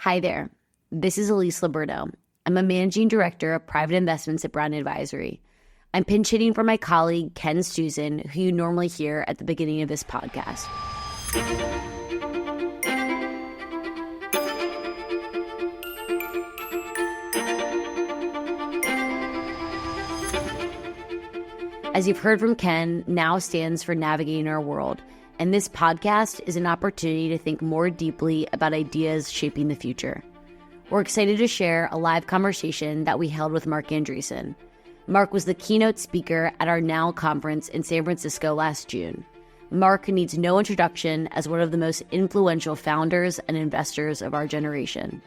Hi there. This is Elise Liberto. I'm a managing director of private investments at Brown Advisory. I'm pinch hitting for my colleague, Ken Stuzen, who you normally hear at the beginning of this podcast. As you've heard from Ken, NOW stands for Navigating Our World, and this podcast is an opportunity to think more deeply about ideas shaping the future. We're excited to share a live conversation that we held with Marc Andreessen. Marc was the keynote speaker at our NOW conference in San Francisco last June. Marc needs no introduction as one of the most influential founders and investors of our generation.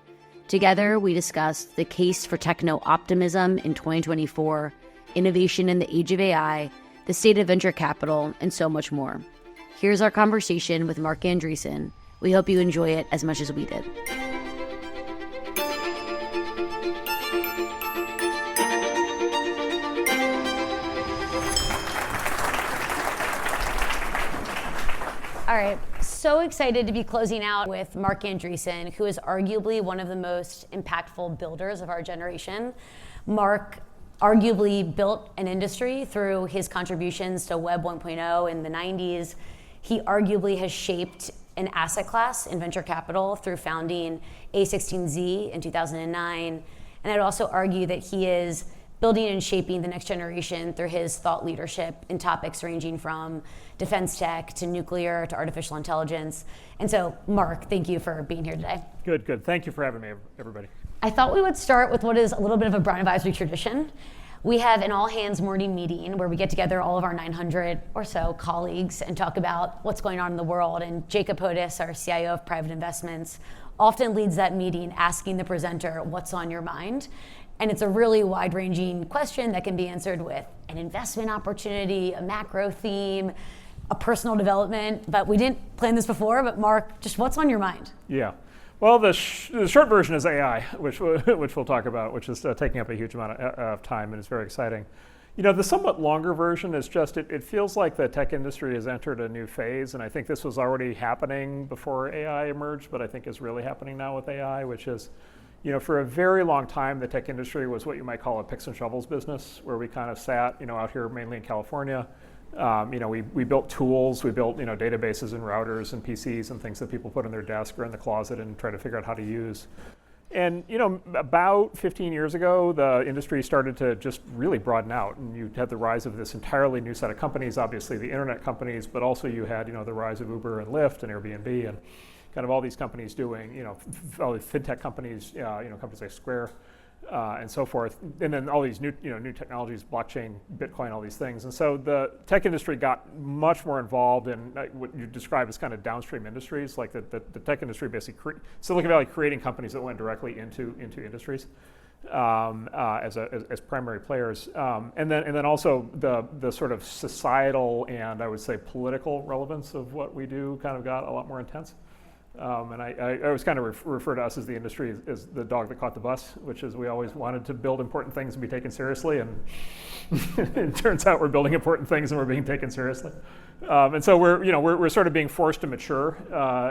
Together, we discussed the case for techno-optimism in 2024, innovation in the age of AI, the state of venture capital, and so much more. Here's our conversation with Marc Andreessen. We hope you enjoy it as much as we did. All right, so excited to be closing out with Marc Andreessen, who is arguably one of the most impactful builders of our generation. Marc arguably built an industry through his contributions to Web 1.0 in the 90s. He arguably has shaped an asset class in venture capital through founding A16Z in 2009. And I'd also argue that he is building and shaping the next generation through his thought leadership in topics ranging from defense tech to nuclear to artificial intelligence. And so, Marc, thank you for being here today. Good. Thank you for having me, everybody. I thought we would start with what is a little bit of a Brown Advisory tradition. We have an all-hands morning meeting where we get together all of our 900 or so colleagues and talk about what's going on in the world. And Jacob Hodis, our CIO of private investments, often leads that meeting asking the presenter, what's on your mind? And it's a really wide-ranging question that can be answered with an investment opportunity, a macro theme, a personal development. But we didn't plan this before, but Marc, just what's on your mind? Yeah. Well, the short version is AI, which we'll talk about, which is taking up a huge amount of time, and it's very exciting. You know, the somewhat longer version is just, it feels like the tech industry has entered a new phase, and I think this was already happening before AI emerged, but I think is really happening now with AI, which is, you know, for a very long time, the tech industry was what you might call a picks and shovels business, where we kind of sat, you know, out here mainly in California. You know, we built tools, we built, you know, databases and routers and PCs and things that people put in their desk or in the closet and try to figure out how to use. And, you know, about 15 years ago, the industry started to just really broaden out, and you had the rise of this entirely new set of companies, obviously the internet companies, but also you had, you know, the rise of Uber and Lyft and Airbnb and kind of all these companies doing, you know, all the fintech companies, you know, companies like Square, and so forth, and then all these new technologies, blockchain, Bitcoin, all these things. And so the tech industry got much more involved in what you describe as kind of downstream industries, like the tech industry basically, Silicon Valley creating companies that went directly into industries as primary players. And then also the sort of societal and I would say political relevance of what we do kind of got a lot more intense. And I always kind of refer to us as the industry as the dog that caught the bus, which is we always wanted to build important things and be taken seriously, and it turns out we're building important things and we're being taken seriously. And so we're sort of being forced to mature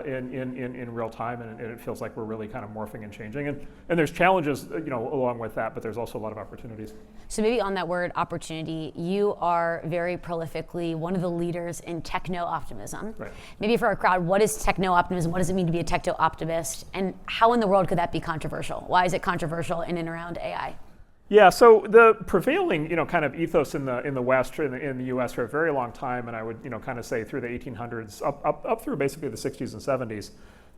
in real time, and it feels like we're really kind of morphing and changing. And there's challenges, you know, along with that, but there's also a lot of opportunities. So maybe on that word opportunity, you are very prolifically one of the leaders in techno-optimism. Right. Maybe for our crowd, what is techno-optimism? What does it mean to be a techno-optimist? And how in the world could that be controversial? Why is it controversial in and around AI? Yeah, so the prevailing, you know, kind of ethos in the West or in the U.S. for a very long time, and I would, you know, kind of say through the 1800s up through basically the 60s and 70s,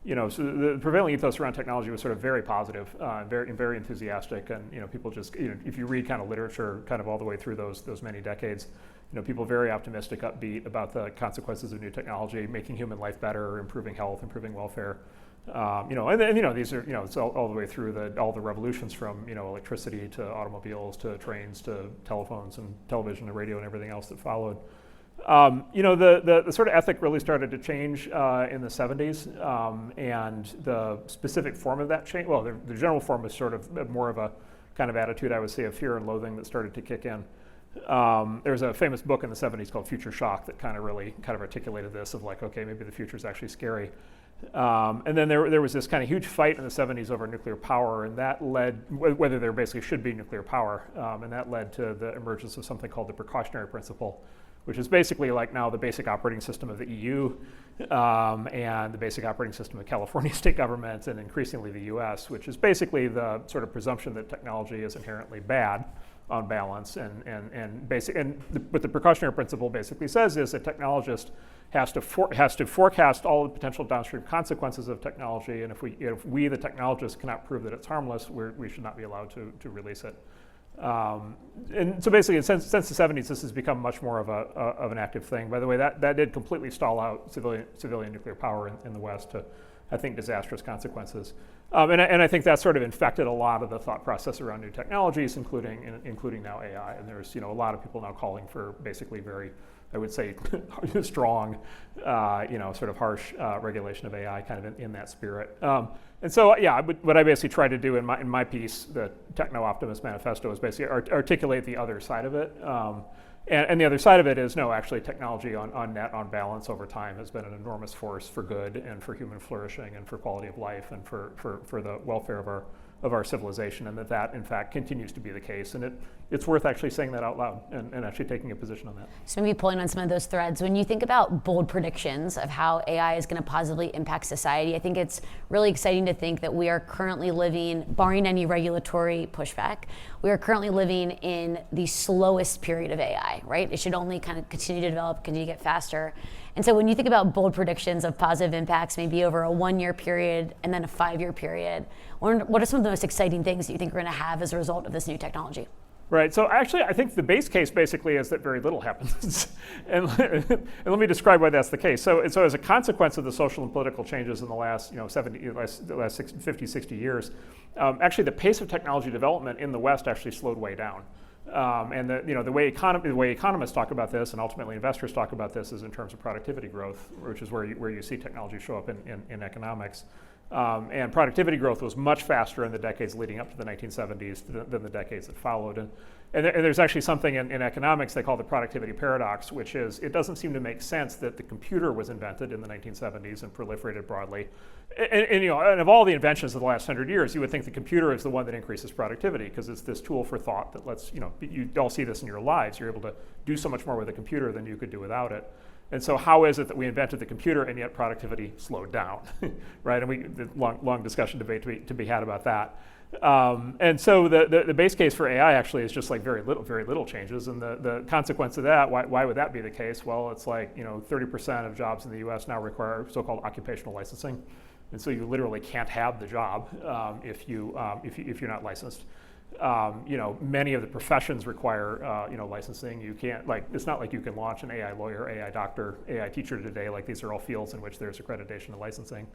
you know, so the prevailing ethos around technology was sort of very positive, very enthusiastic, and, you know, people just, you know, if you read kind of literature kind of all the way through those many decades, you know, people very optimistic, upbeat about the consequences of new technology, making human life better, improving health, improving welfare. You know, and you know, these are, you know, it's all the way through all the revolutions from, you know, electricity to automobiles to trains to telephones and television and radio and everything else that followed. You know, the sort of ethic really started to change in the 70s, and the specific form of that change, well, the general form is sort of more of a kind of attitude, I would say, of fear and loathing that started to kick in. There's a famous book in the 70s called Future Shock that kind of articulated this of like, okay, maybe the future is actually scary. And then there was this kind of huge fight in the 70s over nuclear power, and that led, whether there basically should be nuclear power, and that led to the emergence of something called the precautionary principle, which is basically like now the basic operating system of the EU and the basic operating system of California state governments and increasingly the US, which is basically the sort of presumption that technology is inherently bad on balance. What the precautionary principle basically says is that technologist has to forecast all the potential downstream consequences of technology, and if we the technologists cannot prove that it's harmless, we should not be allowed to release it. And so basically, since the 70s, this has become much more of an active thing. By the way, that did completely stall out civilian nuclear power in the West to, I think, disastrous consequences. And I think that sort of infected a lot of the thought process around new technologies, including now AI. And there's a lot of people now calling for basically very, I would say, strong, sort of harsh regulation of AI, kind of in that spirit. And so, what I basically tried to do in my piece, the techno-optimist manifesto, is basically articulate the other side of it. And the other side of it is, no, actually technology on balance over time has been an enormous force for good and for human flourishing and for quality of life and for the welfare of our civilization, and that in fact continues to be the case. And it's worth actually saying that out loud and actually taking a position on that. So maybe pulling on some of those threads, when you think about bold predictions of how AI is going to positively impact society, I think it's really exciting to think that we are currently living, barring any regulatory pushback, we are currently living in the slowest period of AI, right? It should only kind of continue to develop, continue to get faster. And so when you think about bold predictions of positive impacts, maybe over a 1-year period and then a 5-year period, what are some of the most exciting things that you think we're going to have as a result of this new technology? Right. So actually, I think the base case basically is that very little happens, and let me describe why that's the case. So as a consequence of the social and political changes in the last 50, 60 years, actually the pace of technology development in the West actually slowed way down. And the way economists talk about this, and ultimately investors talk about this, is in terms of productivity growth, which is where you see technology show up in economics. And productivity growth was much faster in the decades leading up to the 1970s than the decades that followed. And there's actually something in economics they call the productivity paradox, which is it doesn't seem to make sense that the computer was invented in the 1970s and proliferated broadly. And of all the inventions of the last 100 years, you would think the computer is the one that increases productivity because it's this tool for thought that lets, you all see this in your lives. You're able to do so much more with a computer than you could do without it. And so how is it that we invented the computer and yet productivity slowed down, right? And the long discussion debate to be had about that. And so the base case for AI actually is just like very little changes. And the consequence of that, why would that be the case? Well, it's like 30% of jobs in the US now require so-called occupational licensing. And so you literally can't have the job if you're not licensed. Many of the professions require licensing. You can't, it's not like you can launch an AI lawyer, AI doctor, AI teacher today. Like, these are all fields in which there's accreditation and licensing.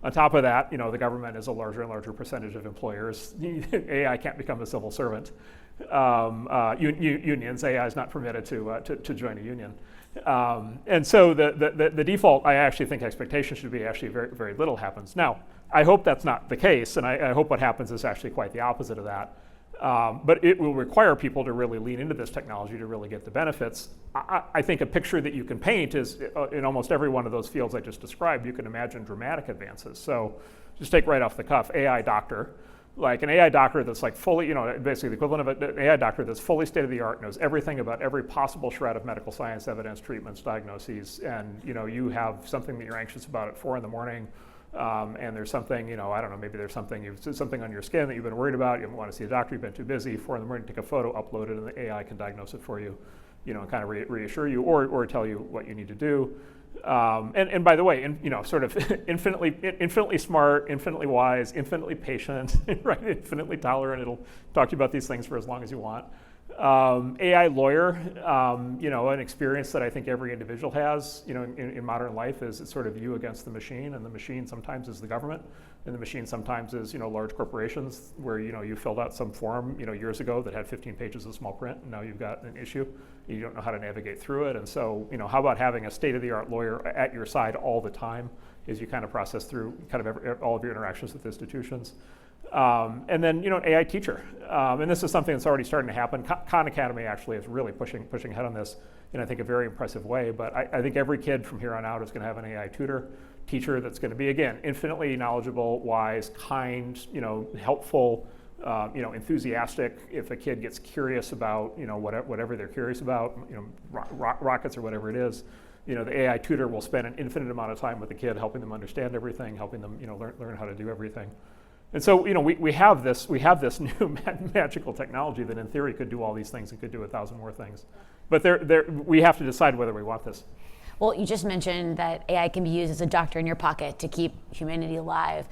On top of that, the government is a larger and larger percentage of employers. AI can't become a civil servant. Unions, AI is not permitted to join a union. And so the default, I actually think, expectation should be actually very, very little happens. Now, I hope that's not the case, and I hope what happens is actually quite the opposite of that. But it will require people to really lean into this technology to really get the benefits. I think a picture that you can paint is, in almost every one of those fields I just described, you can imagine dramatic advances. So just take right off the cuff, AI doctor. Like an AI doctor that's like fully, basically the equivalent of an AI doctor that's fully state of the art, knows everything about every possible shred of medical science, evidence, treatments, diagnoses, and you have something that you're anxious about at 4 a.m, and there's something, I don't know, maybe there's something on your skin that you've been worried about, you haven't want to see a doctor, you've been too busy, 4 a.m, take a photo, upload it, and the AI can diagnose it for you, and kind of reassure you or tell you what you need to do. And by the way, sort of infinitely smart, infinitely wise, infinitely patient, right? Infinitely tolerant. It'll talk to you about these things for as long as you want. AI lawyer, an experience that I think every individual has, in modern life is it's sort of you against the machine, and the machine sometimes is the government, and the machine sometimes is, large corporations where, you filled out some form, years ago that had 15 pages of small print, and now you've got an issue. You don't know how to navigate through it. And so, how about having a state-of-the-art lawyer at your side all the time as you kind of process through kind of all of your interactions with institutions? And then, an AI teacher. And this is something that's already starting to happen. Khan Academy actually is really pushing ahead on this in, I think, a very impressive way. But I think every kid from here on out is going to have an AI tutor teacher that's going to be, again, infinitely knowledgeable, wise, kind, helpful, enthusiastic. If a kid gets curious about, whatever they're curious about, rockets or whatever it is, the AI tutor will spend an infinite amount of time with the kid, helping them understand everything, helping them, learn how to do everything. And so, we have this new magical technology that in theory could do all these things and could do 1,000 more things. But we have to decide whether we want this. Well, you just mentioned that AI can be used as a doctor in your pocket to keep humanity alive.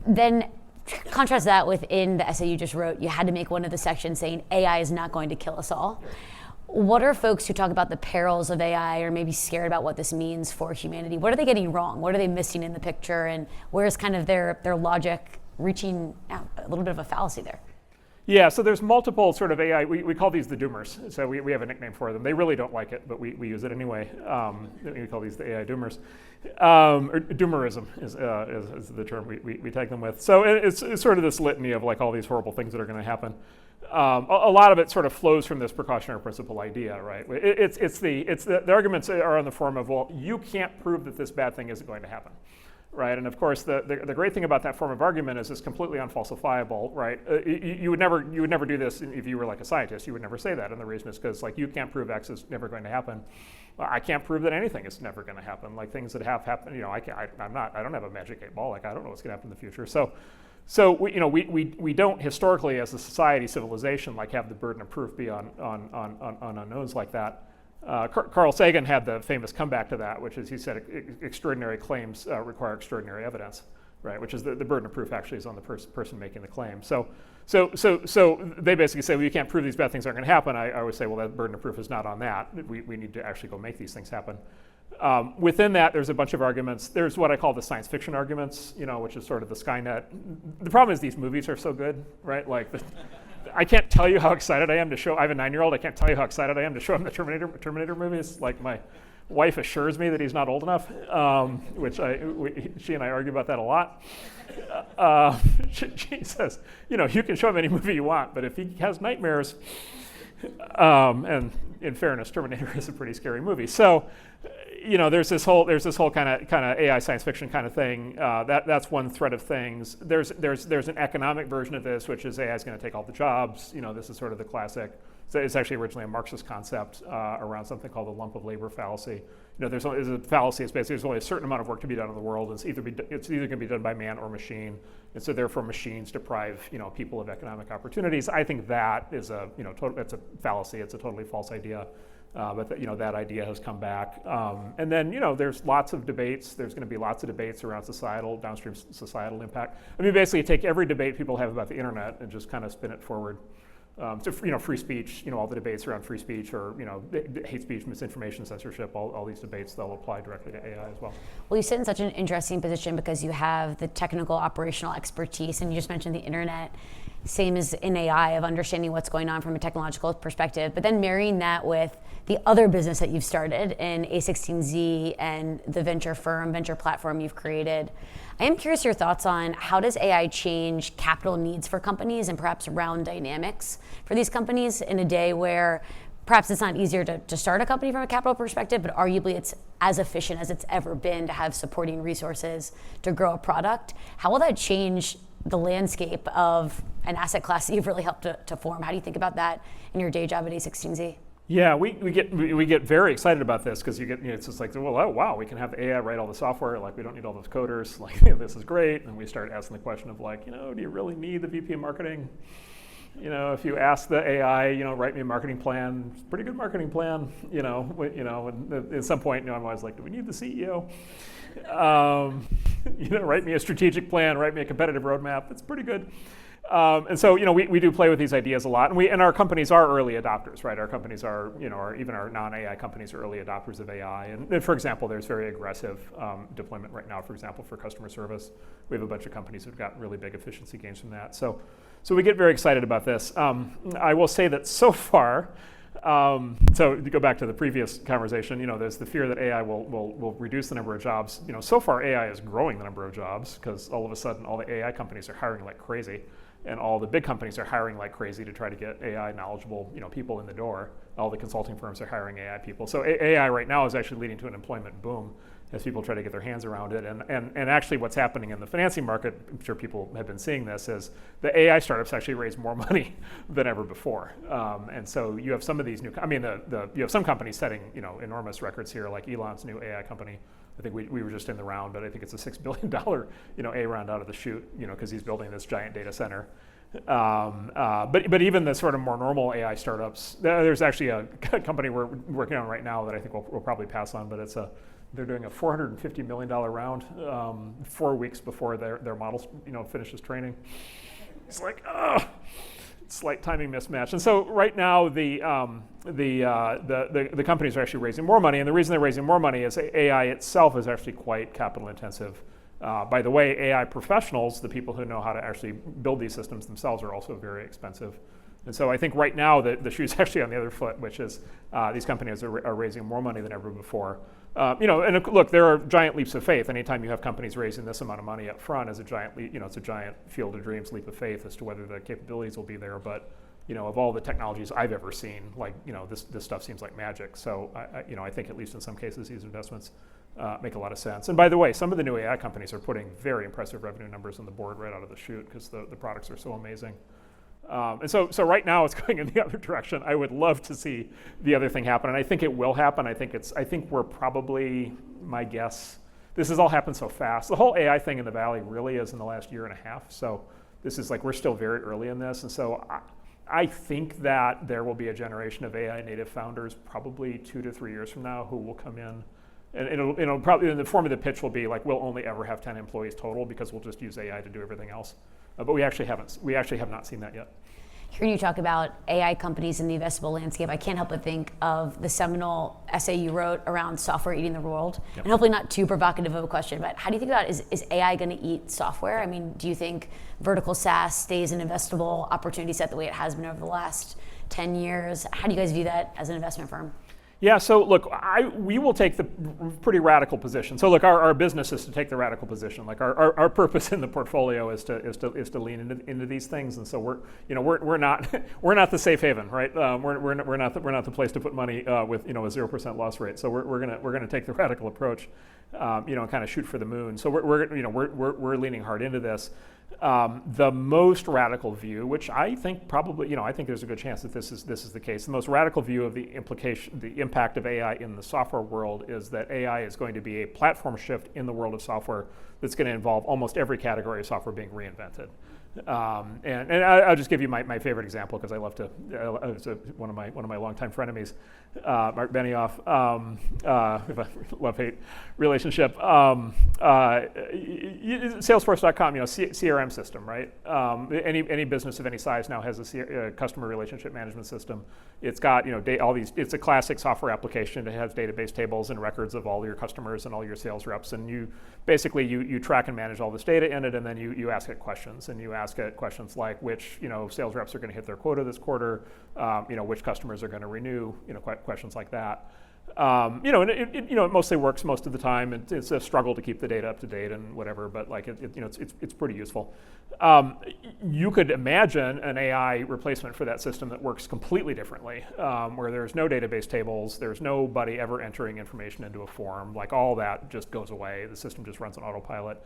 Then contrast that within the essay you just wrote. You had to make one of the sections saying AI is not going to kill us all. What are folks who talk about the perils of AI or maybe scared about what this means for humanity? What are they getting wrong? What are they missing in the picture? And where's kind of their logic reaching a little bit of a fallacy there? Yeah, so there's multiple sort of AI, we call these the doomers. So we have a nickname for them. They really don't like it, but we use it anyway. We call these the AI doomers. Or doomerism is the term we tag them with. So it's sort of this litany of like all these horrible things that are going to happen. A lot of it sort of flows from this precautionary principle idea, right? The arguments are on the form of, well, you can't prove that this bad thing isn't going to happen. Right, and of course, the great thing about that form of argument is it's completely unfalsifiable, right? You would never do this if you were like a scientist. You would never say that, and the reason is because like you can't prove X is never going to happen. I can't prove that anything is never going to happen. Like things that have happened, I don't have a magic 8 ball. Like I don't know what's going to happen in the future. So we don't historically, as a society, civilization, like have the burden of proof be on unknowns like that. Carl Sagan had the famous comeback to that, which is he said extraordinary claims require extraordinary evidence, right? Which is the burden of proof actually is on the person making the claim. So they basically say, well, you can't prove these bad things aren't going to happen. I always say, well, that burden of proof is not on that. We need to actually go make these things happen. Within that, there's a bunch of arguments. There's what I call the science fiction arguments, which is sort of the Skynet. The problem is these movies are so good, right? Like I can't tell you how excited I am to show. I have a 9-year-old. I can't tell you how excited I am to show him the Terminator movies. Like my wife assures me that he's not old enough, which she and I argue about that a lot. She says, you can show him any movie you want, but if he has nightmares, and in fairness, Terminator is a pretty scary movie. So, there's this whole kind of AI science fiction kind of thing. That's one thread of things. There's an economic version of this, which is AI is going to take all the jobs. This is sort of the classic. So it's actually originally a Marxist concept around something called the lump of labor fallacy. There's a fallacy. It's basically there's only a certain amount of work to be done in the world. It's either going to be done by man or machine, and so therefore machines deprive people of economic opportunities. I think that is it's a fallacy. It's a totally false idea. But that idea has come back. And then there's lots of debates. There's going to be lots of debates around downstream societal impact. I mean, basically take every debate people have about the internet and just kind of spin it forward. So free speech, all the debates around free speech or hate speech, misinformation, censorship, all these debates, they'll apply directly to AI as well. Well, you sit in such an interesting position because you have the technical operational expertise, and you just mentioned the internet, same as in AI, of understanding what's going on from a technological perspective, but then marrying that with the other business that you've started in A16Z and the venture platform you've created. I am curious your thoughts on how does AI change capital needs for companies and perhaps round dynamics for these companies in a day where perhaps it's not easier to start a company from a capital perspective, but arguably it's as efficient as it's ever been to have supporting resources to grow a product. How will that change the landscape of an asset class that you've really helped to form? How do you think about that in your day job at A16Z? Yeah, we get very excited about this because it's just like, well, oh wow, we can have AI write all the software. Like we don't need all those coders. Like this is great. And we start asking the question of like, do you really need the VP of marketing? If you ask the AI, write me a marketing plan, it's a pretty good marketing plan. And at some point, I'm always like, do we need the CEO? Write me a strategic plan, write me a competitive roadmap. It's pretty good. And so, we do play with these ideas a lot, and our companies are early adopters, right? Our companies are, even our non-AI companies are early adopters of AI. And for example, there's very aggressive deployment right now, for example, for customer service. We have a bunch of companies who've gotten really big efficiency gains from that. So we get very excited about this. I will say that so far, so to go back to the previous conversation, there's the fear that AI will reduce the number of jobs. So far AI is growing the number of jobs because all of a sudden all the AI companies are hiring like crazy. And all the big companies are hiring like crazy to try to get AI knowledgeable, people in the door. All the consulting firms are hiring AI people. So AI right now is actually leading to an employment boom. as people try to get their hands around it. And actually what's happening in the financing market, I'm sure people have been seeing this, is the AI startups actually raise more money than ever before. And so you have some of these new, you have some companies setting enormous records here, like Elon's new AI company. I think we were just in the round, but I think it's a $6 billion A round out of the chute, because he's building this giant data center. But even the sort of more normal AI startups, there's actually a company we're working on right now that I think we'll probably pass on, but they're doing a $450 million round 4 weeks before their model finishes training. It's like, slight timing mismatch. And so right now the companies are actually raising more money, and the reason they're raising more money is AI itself is actually quite capital intensive. By the way, AI professionals, the people who know how to actually build these systems themselves, are also very expensive. And so I think right now the shoe's actually on the other foot, which is these companies are raising more money than ever before. And look, there are giant leaps of faith. Anytime you have companies raising this amount of money up front, is a giant leap, it's a giant field of dreams, leap of faith as to whether the capabilities will be there. But of all the technologies I've ever seen, this stuff seems like magic. So I think at least in some cases these investments make a lot of sense. And by the way, some of the new AI companies are putting very impressive revenue numbers on the board right out of the chute because the products are so amazing. And so right now it's going in the other direction. I would love to see the other thing happen, and I think it will happen. I think we're probably, my guess, this has all happened so fast. The whole AI thing in the Valley really is in the last year and a half. So this is we're still very early in this. And so I think that there will be a generation of AI native founders probably 2 to 3 years from now who will come in. And it'll probably, in the form of the pitch will be we'll only ever have 10 employees total because we'll just use AI to do everything else. But we actually have not seen that yet. Hearing you talk about AI companies in the investable landscape, I can't help but think of the seminal essay you wrote around software eating the world. Yep. And hopefully not too provocative of a question, but how do you think about is AI going to eat software? I mean, do you think vertical SaaS stays an investable opportunity set the way it has been over the last 10 years? How do you guys view that as an investment firm? Yeah, so look, we will take the pretty radical position. So look, our business is to take the radical position. Our purpose in the portfolio is to lean into these things, and so we're not the safe haven, right? We're not the place to put money with a 0% loss rate. So we're gonna take the radical approach, and kind of shoot for the moon. So we're leaning hard into this. The most radical view, which I think probably, I think there's a good chance that this is the case. The most radical view of the impact of AI in the software world is that AI is going to be a platform shift in the world of software that's going to involve almost every category of software being reinvented. And I'll just give you my favorite example because I love to. It's one of my longtime frenemies, Marc Benioff. We have a love-hate relationship. Salesforce.com, CRM system, right? Any business of any size now has a customer relationship management system. It's got all these. It's a classic software application. It has database tables and records of all your customers and all your sales reps, and you track and manage all this data in it, and then you ask it questions, and you ask it questions like which sales reps are going to hit their quota this quarter, which customers are going to renew, questions like that. And it mostly works most of the time. It's a struggle to keep the data up to date and whatever, but it's pretty useful. You could imagine an AI replacement for that system that works completely differently, where there's no database tables, there's nobody ever entering information into a form, all that just goes away. The system just runs on autopilot.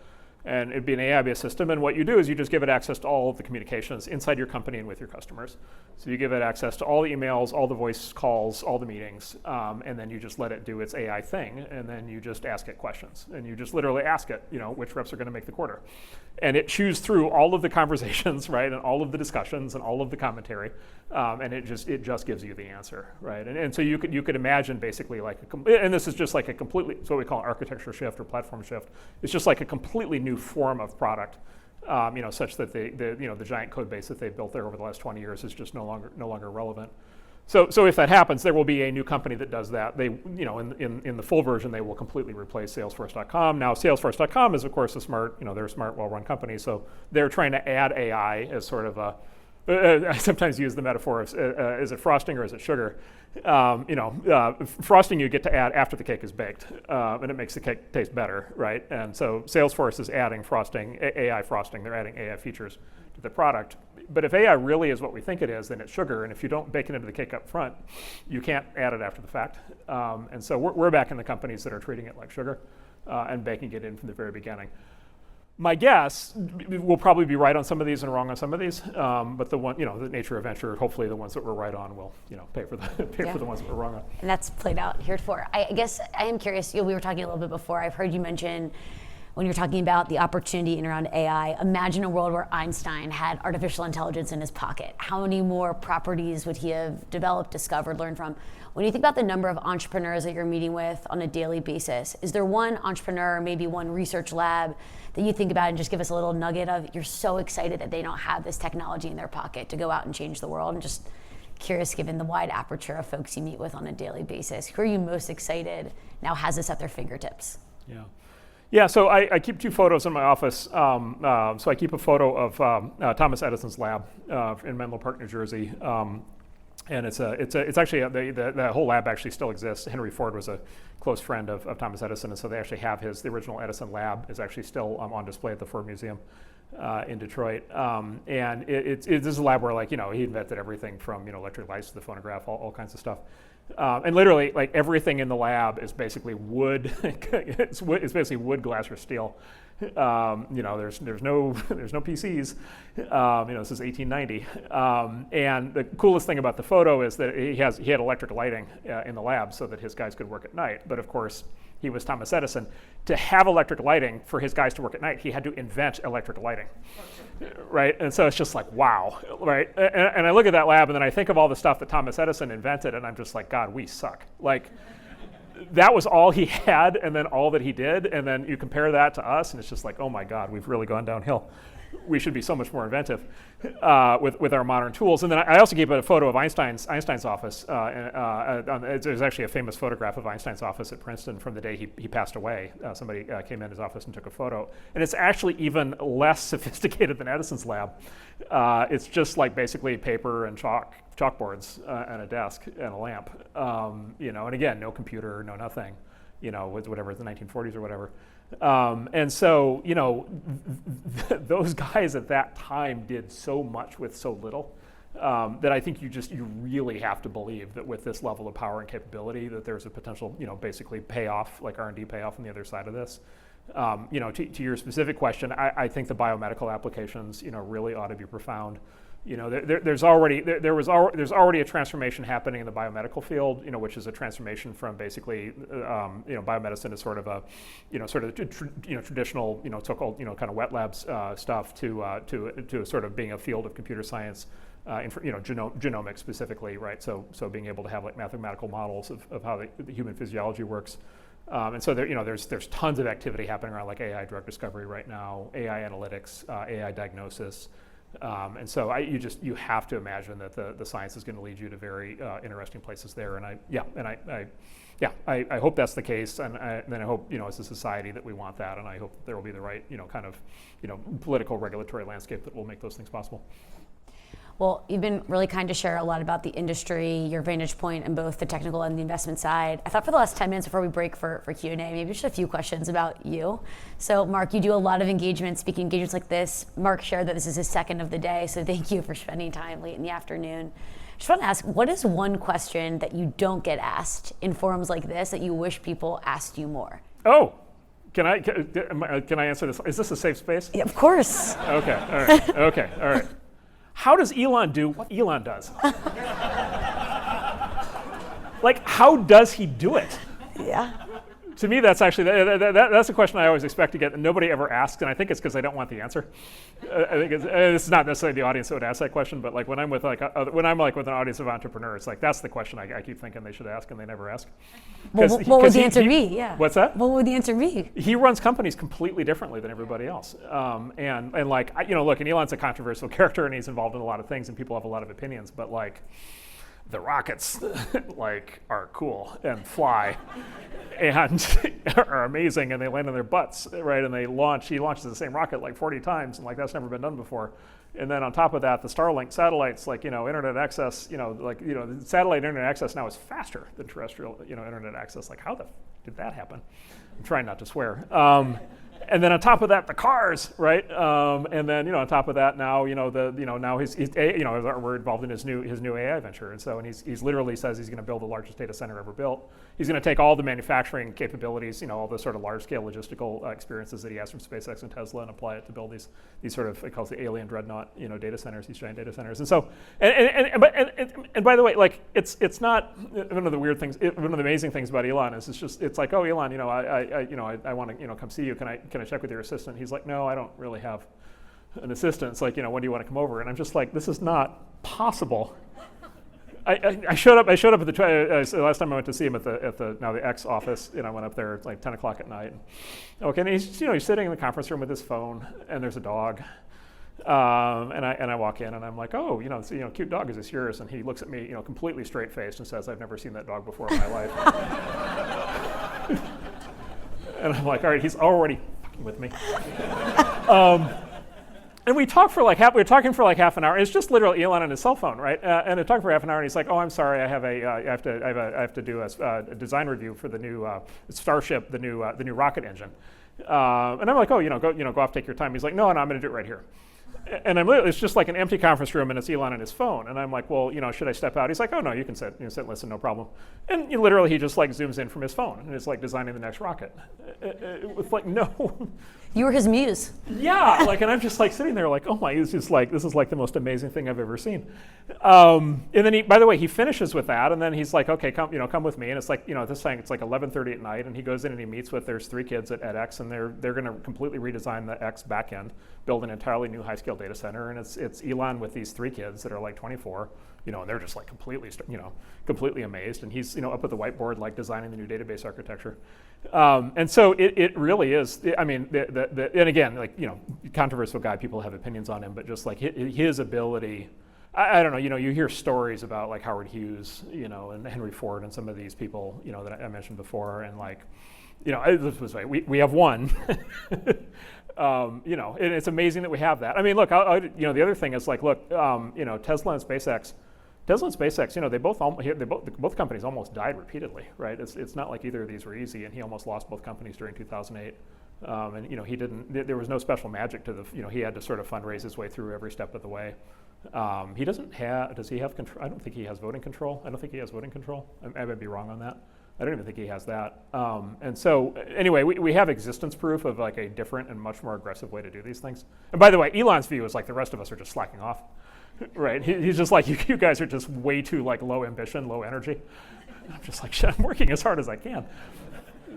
And it'd be an AI-based system, and what you do is you just give it access to all of the communications inside your company and with your customers. So you give it access to all the emails, all the voice calls, all the meetings, and then you just let it do its AI thing, and then you just ask it questions. And you just literally ask it, which reps are going to make the quarter. And it chews through all of the conversations, right, and all of the discussions and all of the commentary, and it just gives you the answer, right? And so you could imagine basically and this is just a completely, it's what we call an architecture shift or platform shift. It's just a completely new form of product, such that the giant code base that they've built there over the last 20 years is just no longer relevant. So if that happens, there will be a new company that does that. They, in the full version, they will completely replace Salesforce.com. Now, Salesforce.com is, of course, they're a smart, well-run company. So they're trying to add AI as sort of a. I sometimes use the metaphor of is it frosting or is it sugar? Frosting you get to add after the cake is baked, and it makes the cake taste better, right? And so Salesforce is adding frosting, AI frosting. They're adding AI features to the product. But if AI really is what we think it is, then it's sugar. And if you don't bake it into the cake up front, you can't add it after the fact. And so we're back in the companies that are treating it like sugar. and baking it in from the very beginning. My guess, we'll probably be right on some of these and wrong on some of these, but the nature of venture, hopefully the ones that we're right on will, pay for the ones that we're wrong on. And that's played out heretofore. I guess I am curious, we were talking a little bit before, I've heard you mention when you're talking about the opportunity in around AI, imagine a world where Einstein had artificial intelligence in his pocket. How many more properties would he have developed, discovered, learned from? When you think about the number of entrepreneurs that you're meeting with on a daily basis, is there one entrepreneur, maybe one research lab that you think about and just give us a little nugget of, you're so excited that they don't have this technology in their pocket to go out and change the world? And just curious, given the wide aperture of folks you meet with on a daily basis, who are you most excited now has this at their fingertips? Yeah, so I keep two photos in my office. So I keep a photo of Thomas Edison's lab in Menlo Park, New Jersey. And it's actually, the whole lab actually still exists. Henry Ford was a close friend of Thomas Edison, and so they actually have the original Edison lab is actually still on display at the Ford Museum in Detroit. And this is a lab where, he invented everything from, electric lights to the phonograph, all kinds of stuff. And literally, everything in the lab is basically wood. It's basically wood, glass, or steel. There's no PCs. This is 1890. And the coolest thing about the photo is that he had electric lighting in the lab so that his guys could work at night. But of course, he was Thomas Edison. To have electric lighting for his guys to work at night, he had to invent electric lighting, right? And so it's just like, wow, right? And I look at that lab, and then I think of all the stuff that Thomas Edison invented, and I'm just like, God, we suck. That was all he had, and then all that he did, and then you compare that to us, and it's just like, oh my God, we've really gone downhill. We should be so much more inventive with our modern tools. And then I also gave a photo of Einstein's office. There's actually a famous photograph of Einstein's office at Princeton from the day he passed away. Somebody came in his office and took a photo. And it's actually even less sophisticated than Edison's lab. It's just basically paper and chalkboards and a desk and a lamp. And again, no computer, no nothing. Whatever, the 1940s or whatever. And so, those guys at that time did so much with so little that I think you really have to believe that with this level of power and capability that there's a potential, basically payoff, R&D payoff on the other side of this. To your specific question, I think the biomedical applications, really ought to be profound. There's already a transformation happening in the biomedical field, which is a transformation from basically, biomedicine is sort of a, traditional, so-called, kind of wet labs stuff to sort of being a field of computer science, genomics specifically, right? So being able to have mathematical models of how the human physiology works. And so there's tons of activity happening around AI drug discovery right now, AI analytics, AI diagnosis. And so you have to imagine that the science is going to lead you to very interesting places there. And I hope that's the case. And then I hope, as a society that we want that. And I hope there will be the right, political regulatory landscape that will make those things possible. Well, you've been really kind to share a lot about the industry, your vantage point on both the technical and the investment side. I thought for the last 10 minutes before we break for Q&A, maybe just a few questions about you. So Marc, you do a lot of engagement, speaking engagements like this. Marc shared that this is his second of the day, so thank you for spending time late in the afternoon. Just want to ask, what is one question that you don't get asked in forums like this that you wish people asked you more? Oh, can I answer this? Is this a safe space? Yeah, of course. Okay, all right. How does Elon do what Elon does? How does he do it? Yeah. To me, that's actually that's a question I always expect to get, and nobody ever asks, and I think it's because I don't want the answer. I think it's not necessarily the audience that would ask that question, but when I'm with with an audience of entrepreneurs, that's the question I keep thinking they should ask, and they never ask. What would the answer be? Yeah. What's that? What would the answer be? He runs companies completely differently than everybody else, and look, and Elon's a controversial character, and he's involved in a lot of things, and people have a lot of opinions, but the rockets are cool and fly and are amazing, and they land on their butts, right? And he launches the same rocket 40 times, and that's never been done before. And then on top of that, the Starlink satellites, internet access, satellite internet access now is faster than terrestrial, internet access. How the did that happen? I'm trying not to swear. And then on top of that, the cars, right? And then on top of that, now now we're involved in his new AI venture, and so he's literally says he's going to build the largest data center ever built. He's going to take all the manufacturing capabilities, all the sort of large scale logistical experiences that he has from SpaceX and Tesla, and apply it to build these sort of, he calls the alien dreadnought, data centers, these giant data centers. And so and by the way, like it's not one of the weird things. One of the amazing things about Elon is it's like, oh, Elon, I want to come see you. Can I check with your assistant? He's like, no, I don't really have an assistant. It's like, when do you want to come over? And I'm just like, this is not possible. I showed up at the last time I went to see him at the now the X office. I went up there at like 10 o'clock at night. Okay, and he's sitting in the conference room with his phone, and there's a dog. And I walk in and I'm like, oh, cute dog, is this yours? And he looks at me, completely straight faced and says, I've never seen that dog before in my life. And I'm like, all right, he's already fucking with me. And we talked for like half an hour. It's just literally Elon on his cell phone, right? And I talked for half an hour, and he's like, "Oh, I'm sorry, I have to do a design review for the new Starship, the new rocket engine." And I'm like, "Oh, go off, take your time." He's like, "No, I'm going to do it right here." And it's just like an empty conference room, and it's Elon on his phone. And I'm like, well, should I step out? He's like, oh no, you can sit and listen, no problem. And literally, he just like zooms in from his phone, and it's like designing the next rocket. With like no. You were his muse. Yeah, and I'm just like sitting there, like, oh my, this is like the most amazing thing I've ever seen. And then by the way, he finishes with that, and then he's like, okay, come with me. And it's like, this thing, it's like 11:30 at night, and he goes in and he meets with there's 3 kids at X, and they're going to completely redesign the X backend, build an entirely new high-scale data center, and it's Elon with these 3 kids that are like 24, and they're just like completely amazed, and he's up at the whiteboard like designing the new database architecture, and so it really is. I mean, and again, like controversial guy, people have opinions on him, but just like his ability. I don't know, you hear stories about like Howard Hughes, and Henry Ford and some of ththese people, that I mentioned before, and like, we have one. And it's amazing that we have that. I mean, look, the other thing is like, look, Tesla and SpaceX, both companies almost died repeatedly, right? It's not like either of these were easy, and he almost lost both companies during 2008. And he didn't. There was no special magic to the. He had to sort of fundraise his way through every step of the way. He doesn't have. Does he have control? I don't think he has voting control. I might be wrong on that. I don't even think he has that. And so anyway, we have existence proof of like a different and much more aggressive way to do these things. And by the way, Elon's view is like the rest of us are just slacking off, right? He's just like, you guys are just way too like low ambition, low energy. And I'm just like, shit, I'm working as hard as I can.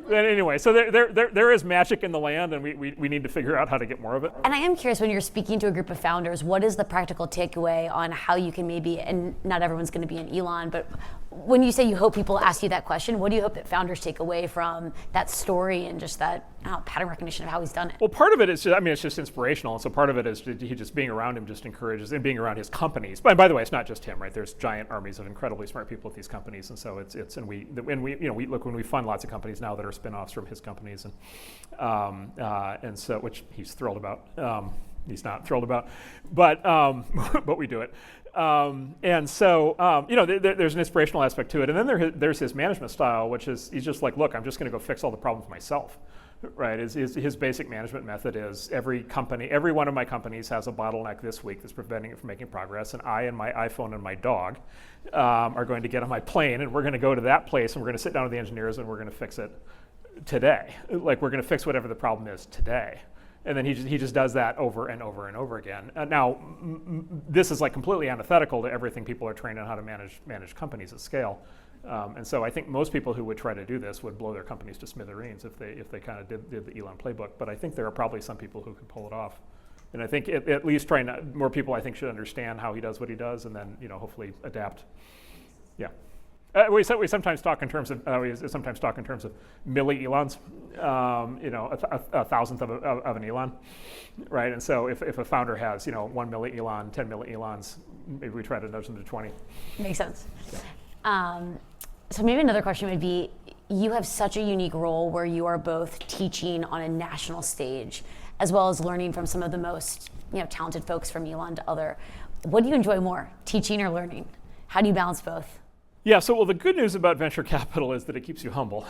But anyway, so there is magic in the land, and we need to figure out how to get more of it. And I am curious, when you're speaking to a group of founders, what is the practical takeaway on how you can maybe, and not everyone's going to be an Elon, but when you say you hope people ask you that question, what do you hope that founders take away from that story and just that pattern recognition of how he's done it? Well, part of it is it's just inspirational, and so part of it is he just being around him just encourages, and being around his companies. But by the way, it's not just him, right? There's giant armies of incredibly smart people at these companies, and so we look, when we fund lots of companies now that are spin-offs from his companies, and so which he's thrilled about. He's not thrilled about, but we do it. And so, there's an inspirational aspect to it. And then there's his management style, which is, he's just like, look, I'm just going to go fix all the problems myself, right? His basic management method is every one of my companies has a bottleneck this week that's preventing it from making progress. And I and my iPhone and my dog are going to get on my plane, and we're going to go to that place, and we're going to sit down with the engineers, and we're going to fix it today. Like, we're going to fix whatever the problem is today. And then he just does that over and over and over again. Now, this is like completely antithetical to everything people are trained on how to manage companies at scale. And so I think most people who would try to do this would blow their companies to smithereens if they kind of did the Elon playbook. But I think there are probably some people who could pull it off. And I think at least more people I think should understand how he does what he does, and then hopefully adapt. Yeah. We sometimes talk in terms of milli-elons, a thousandth of an elon, right? And so if a founder has 1 milli-elon, 10 milli-elons, maybe we try to nudge them to 20. Makes sense. Yeah. So maybe another question would be, you have such a unique role where you are both teaching on a national stage as well as learning from some of the most talented folks from Elon to other. What do you enjoy more, teaching or learning? How do you balance both? Yeah, so well, the good news about venture capital is that it keeps you humble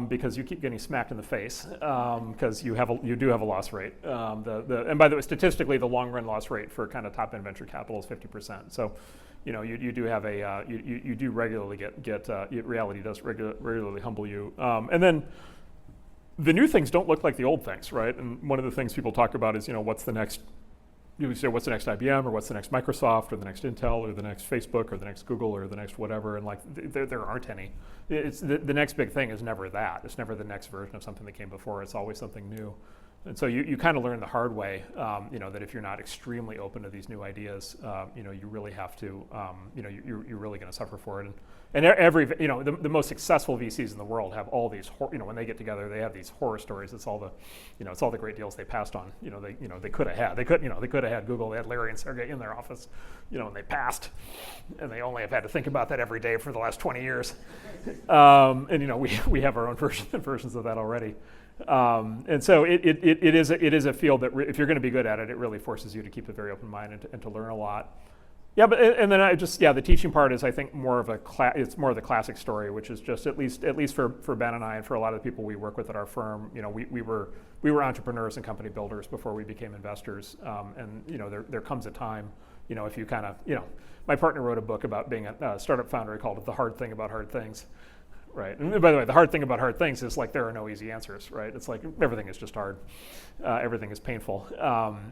because you keep getting smacked in the face because you do have a loss rate. And by the way, statistically, the long run loss rate for kind of top end venture capital is 50%. So, you do have you do regularly get reality does regularly humble you. And then the new things don't look like the old things, right? And one of the things people talk about is what's the next. You would say, what's the next IBM, or what's the next Microsoft, or the next Intel, or the next Facebook, or the next Google, or the next whatever, and like there aren't any. It's the next big thing is never that. It's never the next version of something that came before. It's always something new. And so you kind of learn the hard way, that if you're not extremely open to these new ideas, you really have to, you're really going to suffer for it. And the most successful VCs in the world have all these, when they get together, they have these horror stories. It's all the great deals they passed on. They could have had. They could have had Google. They had Larry and Sergey in their office, and they passed, and they only have had to think about that every day for the last 20 years. We have our own versions of that already. And so it is a field that if you're going to be good at it, it really forces you to keep a very open mind and to learn a lot. Yeah, but and then the teaching part is I think more of it's more of the classic story, which is just at least for Ben and I and for a lot of the people we work with at our firm, we were entrepreneurs and company builders before we became investors, and there comes a time, if you kind of my partner wrote a book about being a startup founder. He called it The Hard Thing About Hard Things. Right, and by the way, the hard thing about hard things is like there are no easy answers, right? It's like everything is just hard, everything is painful,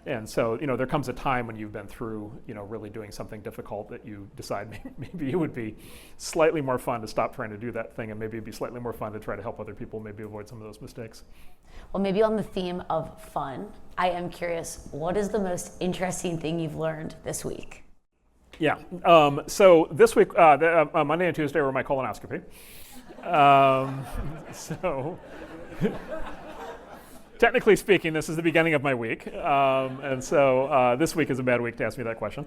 and so there comes a time when you've been through really doing something difficult that you decide maybe it would be slightly more fun to stop trying to do that thing, and maybe it'd be slightly more fun to try to help other people maybe avoid some of those mistakes. Well, maybe on the theme of fun, I am curious, what is the most interesting thing you've learned this week? Yeah, so this week, Monday and Tuesday were my colonoscopy. So technically speaking, this is the beginning of my week. And so this week is a bad week to ask me that question.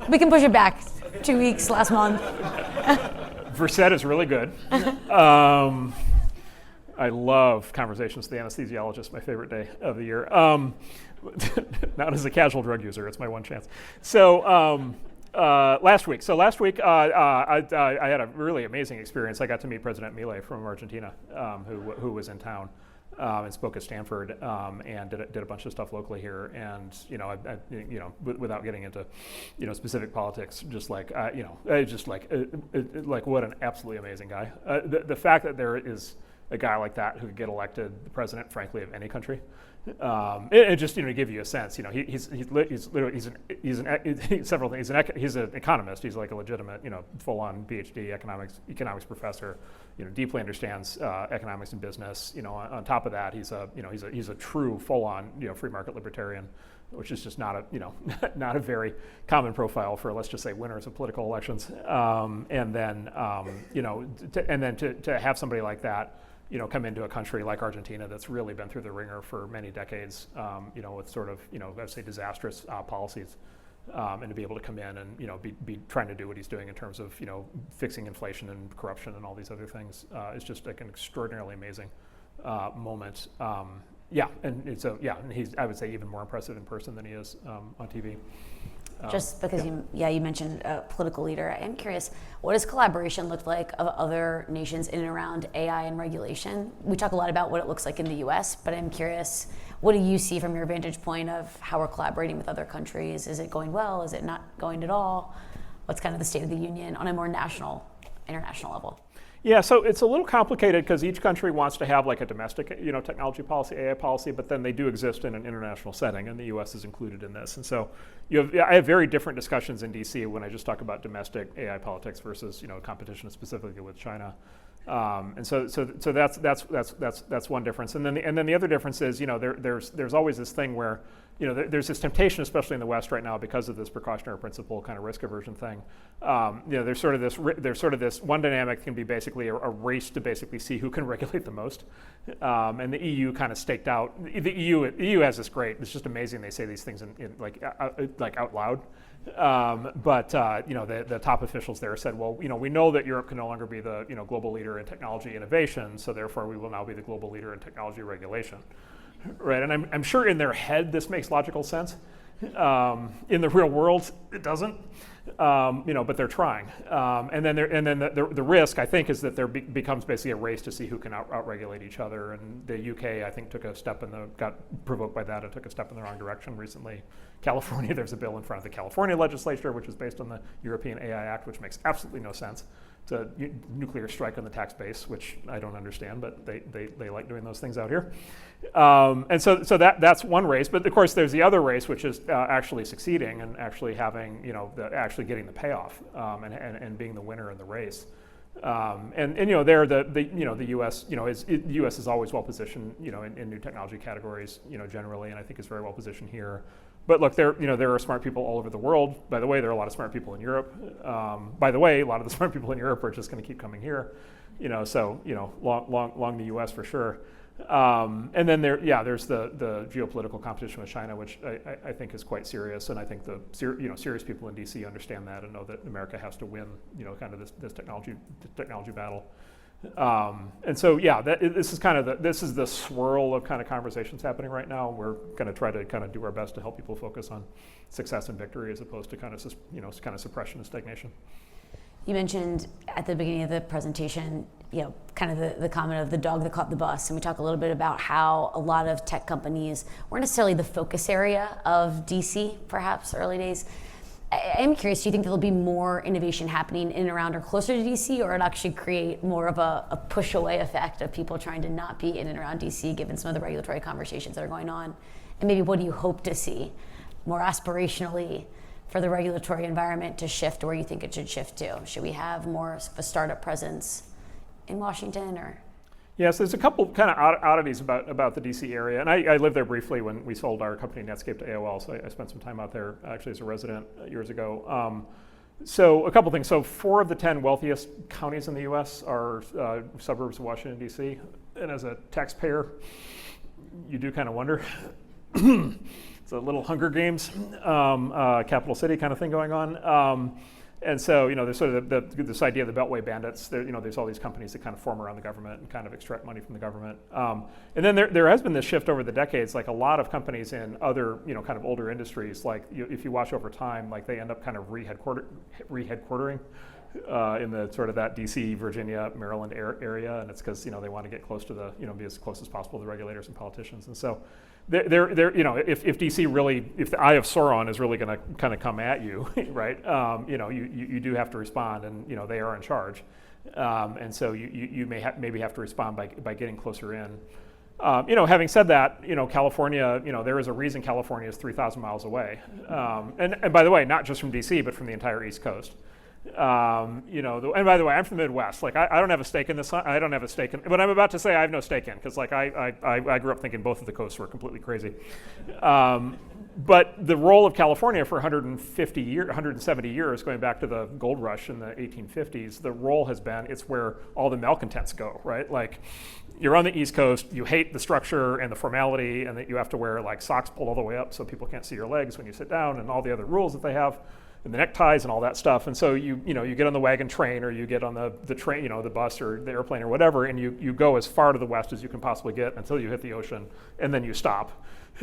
We can push it back 2 weeks last month. Versed is really good. I love conversations with the anesthesiologist, my favorite day of the year. Not as a casual drug user, it's my one chance. So last week I had a really amazing experience. I got to meet President Milei from Argentina, who was in town and spoke at Stanford and did a bunch of stuff locally here. And without getting into specific politics, just like what an absolutely amazing guy. The fact that there is a guy like that who could get elected the president, frankly, of any country. It just to give you a sense, he's several things. He's an economist. He's like a legitimate, full-on PhD economics professor. Deeply understands economics and business. On top of that, he's a true full-on free market libertarian, which is just not a very common profile for, let's just say, winners of political elections. And then to have somebody like that come into a country like Argentina that's really been through the ringer for many decades, with sort of, I'd say disastrous policies, and to be able to come in and, be trying to do what he's doing in terms of, fixing inflation and corruption and all these other things, is just like an extraordinarily amazing moment. And he's, I would say, even more impressive in person than he is on TV. Just because you mentioned a political leader, I am curious, what does collaboration look like of other nations in and around AI and regulation? We talk a lot about what it looks like in the US, but I'm curious, what do you see from your vantage point of how we're collaborating with other countries? Is it going well? Is it not going at all? What's kind of the state of the union on a more national, international level? Yeah, so it's a little complicated because each country wants to have like a domestic, technology policy, AI policy, but then they do exist in an international setting, and the U.S. is included in this. And so I have very different discussions in D.C. when I just talk about domestic AI politics versus competition specifically with China. And so that's one difference. And then the other difference is there's always this thing where there's this temptation, especially in the West right now, because of this precautionary principle kind of risk aversion thing. There's sort of this one dynamic can be basically a race to basically see who can regulate the most. And the EU kind of staked out. The EU has this great. It's just amazing they say these things in out loud. But the top officials there said, well, we know that Europe can no longer be the global leader in technology innovation, so therefore we will now be the global leader in technology regulation. Right, and I'm sure in their head this makes logical sense, In the real world, it doesn't. But they're trying. And then the risk, I think, is that there becomes basically a race to see who can outregulate each other. And the UK, I think, got provoked by that and took a step in the wrong direction recently. California, there's a bill in front of the California legislature, which is based on the European AI Act, which makes absolutely no sense. It's a nuclear strike on the tax base, which I don't understand, but they like doing those things out here. And so that's one race. But of course, there's the other race, which is actually succeeding and actually having, actually getting the payoff and being the winner in the race. There the U.S. The U.S. is always well positioned, in new technology categories, generally, and I think is very well positioned here. But look, there are smart people all over the world. By the way, there are a lot of smart people in Europe. By the way, a lot of the smart people in Europe are just going to keep coming here. Long the U.S. for sure. And then there's the geopolitical competition with China, which I think is quite serious. And I think the serious people in D.C. understand that and know that America has to win, kind of this technology battle. This is the swirl of kind of conversations happening right now. We're going to try to kind of do our best to help people focus on success and victory as opposed to kind of suppression and stagnation. You mentioned at the beginning of the presentation, kind of the comment of the dog that caught the bus, and we talk a little bit about how a lot of tech companies weren't necessarily the focus area of DC, perhaps early days. I'm curious, do you think there'll be more innovation happening in and around or closer to DC, or it actually create more of a push away effect of people trying to not be in and around DC given some of the regulatory conversations that are going on? And maybe what do you hope to see more aspirationally for the regulatory environment to shift to where you think it should shift to? Should we have more of a startup presence in Washington, or? Yes, there's a couple kind of oddities about the DC area, and I lived there briefly when we sold our company Netscape to AOL, so I spent some time out there actually as a resident years ago. So a couple things. So 4 of the 10 wealthiest counties in the U.S. are suburbs of Washington, D.C., and as a taxpayer, you do kind of wonder. It's a little Hunger Games, capital city kind of thing going on. And so, there's sort of this idea of the Beltway bandits. There's all these companies that kind of form around the government and kind of extract money from the government. And then there has been this shift over the decades. Like a lot of companies in other, kind of older industries, like if you watch over time, like they end up kind of re-headquartering in the sort of that DC, Virginia, Maryland area, and it's because they want to get close to be as close as possible to the regulators and politicians. And so, if DC really, if the eye of Sauron is really going to kind of come at you, right? You do have to respond, and they are in charge, and so you maybe have to respond by getting closer in. Having said that, California, there is a reason California is 3,000 miles away, and by the way, not just from DC, but from the entire East Coast. And by the way, I'm from the Midwest. Like I don't have a stake in this. I don't have a stake in what I'm about to say. I have no stake in because like I grew up thinking both of the coasts were completely crazy. But the role of California for 170 years, going back to the gold rush in the 1850s, the role has been it's where all the malcontents go, right? Like you're on the East Coast, you hate the structure and the formality, and that you have to wear like socks pulled all the way up so people can't see your legs when you sit down, and all the other rules that they have. And the neckties and all that stuff, and so you get on the wagon train or you get on the train, the bus or the airplane or whatever, and you go as far to the west as you can possibly get until you hit the ocean, and then you stop,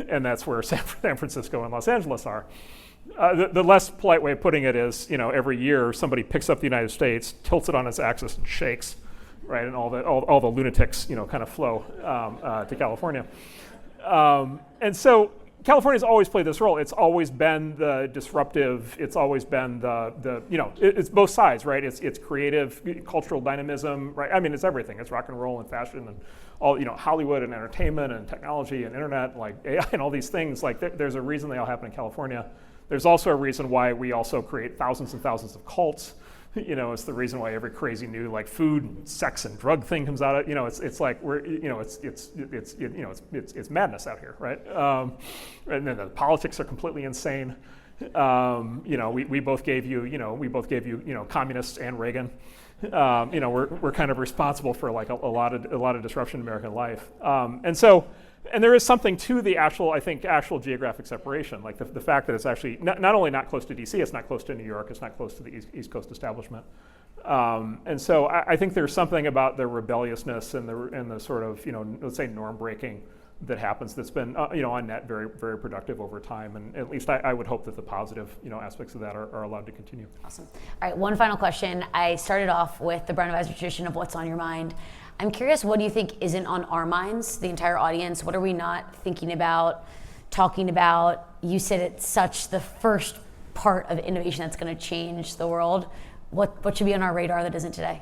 and that's where San Francisco and Los Angeles are. The less polite way of putting it is, every year somebody picks up the United States, tilts it on its axis, and shakes, right, and all the lunatics, kind of flow to California, and so. California's always played this role. It's always been the disruptive. It's always been it's both sides, right? It's creative, cultural dynamism, right? I mean, it's everything. It's rock and roll and fashion and all, Hollywood and entertainment and technology and internet, like AI and all these things. Like there's a reason they all happen in California. There's also a reason why we also create thousands and thousands of cults. It's the reason why every crazy new like food, and sex, and drug thing comes out of. It's like we're it's madness out here, right? And then the politics are completely insane. We both gave you communists and Reagan. We're kind of responsible for like a lot of disruption in American life. And there is something to the actual geographic separation, like the fact that it's actually not only not close to DC, it's not close to New York, it's not close to the East Coast establishment. And so I think there's something about the rebelliousness and the sort of, let's say norm breaking that happens that's been, on net very, very productive over time. And at least I would hope that the positive, aspects of that are allowed to continue. Awesome. All right, one final question. I started off with the Brown Advisor tradition of what's on your mind. I'm curious, what do you think isn't on our minds, the entire audience? What are we not thinking about, talking about? You said it's such the first part of innovation that's going to change the world. What should be on our radar that isn't today?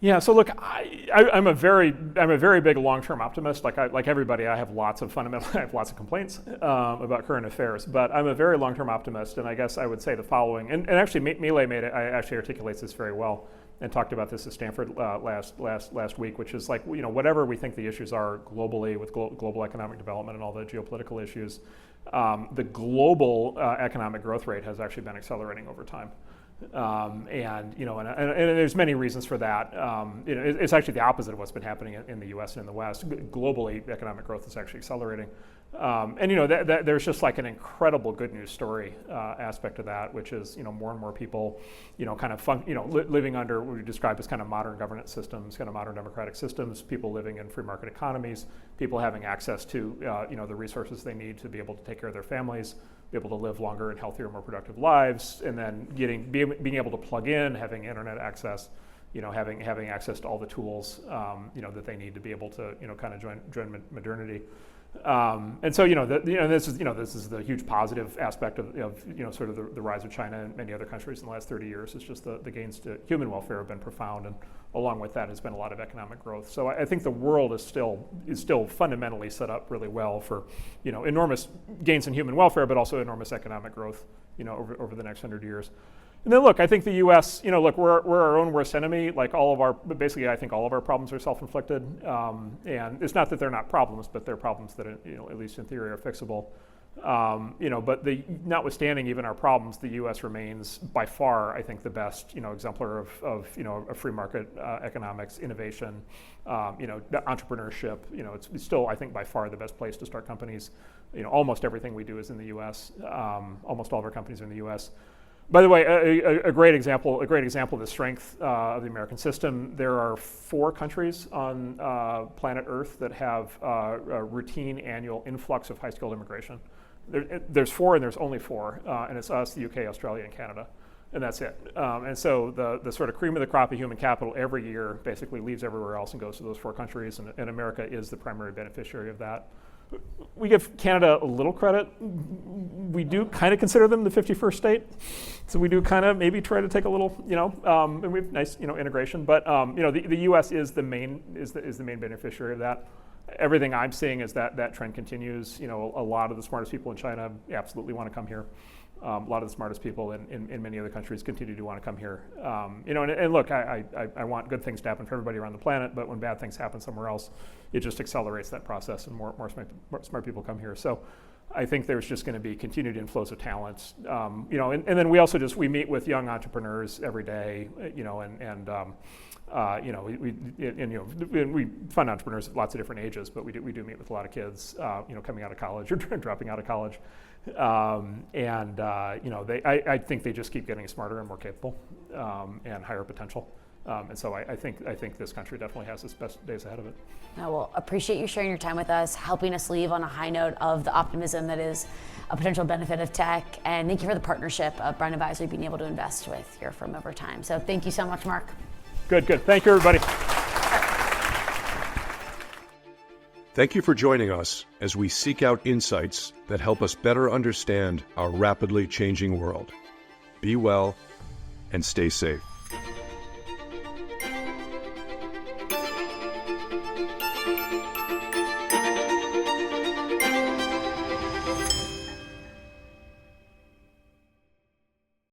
Yeah. So look, I'm a very big long-term optimist. Like everybody, I have lots of complaints about current affairs. But I'm a very long-term optimist, and I guess I would say the following. And actually, Milei actually articulates this very well, and talked about this at Stanford last week, which is like, whatever we think the issues are globally with global economic development and all the geopolitical issues, the global economic growth rate has actually been accelerating over time. And there's many reasons for that. It's actually the opposite of what's been happening in the U.S. and in the West. Globally, economic growth is actually accelerating. There's just like an incredible good news story aspect of that, which is more and more people, living under what we describe as kind of modern governance systems, kind of modern democratic systems. People living in free market economies, people having access to the resources they need to be able to take care of their families, be able to live longer and healthier, more productive lives, and then being able to plug in, having internet access, having access to all the tools that they need to be able to kind of join modernity. And so this is the huge positive aspect of sort of the rise of China and many other countries in the last 30 years. It's just the gains to human welfare have been profound, and along with that has been a lot of economic growth. So I think the world is still fundamentally set up really well for enormous gains in human welfare, but also enormous economic growth over the next 100 years. And then look, I think the U.S., we're our own worst enemy. Like basically, I think all of our problems are self-inflicted. And it's not that they're not problems, but they're problems that, at least in theory, are fixable. But notwithstanding even our problems, the U.S. remains by far, I think, the best, exemplar of free market economics, innovation, entrepreneurship. It's still, I think, by far the best place to start companies. Almost everything we do is in the U.S. Almost all of our companies are in the U.S. By the way, a great example of the strength of the American system. There are 4 countries on planet Earth that have a routine annual influx of high-skilled immigration. There's 4, and there's only 4, and it's us, the UK, Australia, and Canada, and that's it. And so the sort of cream of the crop of human capital every year basically leaves everywhere else and goes to those 4 countries, and America is the primary beneficiary of that. We give Canada a little credit. We do kind of consider them the 51st state, so we do kind of maybe try to take a little, and we have nice, integration. But the U.S. is the main beneficiary of that. Everything I'm seeing is that trend continues. A lot of the smartest people in China absolutely want to come here. A lot of the smartest people in many other countries continue to want to come here. And look, I want good things to happen for everybody around the planet, but when bad things happen somewhere else, it just accelerates that process, and more smart people come here. So I think there's just going to be continued inflows of talents. And then we meet with young entrepreneurs every day, we fund entrepreneurs at lots of different ages, but we do meet with a lot of kids, coming out of college or dropping out of college. I think they just keep getting smarter and more capable, and higher potential. And so I think this country definitely has its best days ahead of it. Well, appreciate you sharing your time with us, helping us leave on a high note of the optimism that is a potential benefit of tech. And thank you for the partnership of Brown Advisory being able to invest with your firm over time. So thank you so much, Marc. Good. Thank you, everybody. Thank you for joining us as we seek out insights that help us better understand our rapidly changing world. Be well and stay safe.